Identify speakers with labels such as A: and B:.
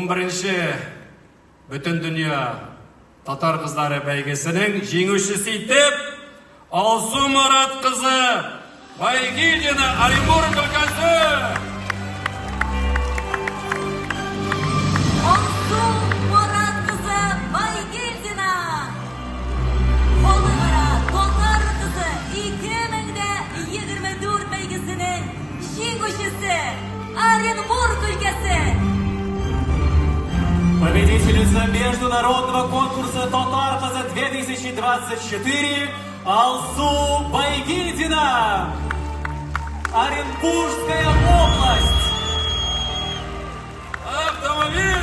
A: 11-ші бүтін дүния татар қыздары бәйгесінің жеңушісі етіп, Алсу Марат қызы Байгильдина Оренбур өлкесі.
B: Алсу Марат қызы Байгильдина. Қолығыра татар қызы 2024 бәйгесінің жеңушісі Оренбург өлкесі.
C: Победительница международного конкурса «Татар Каза 2024» Алсу Байгильдина, Оренбургская область.
A: Автомобиль!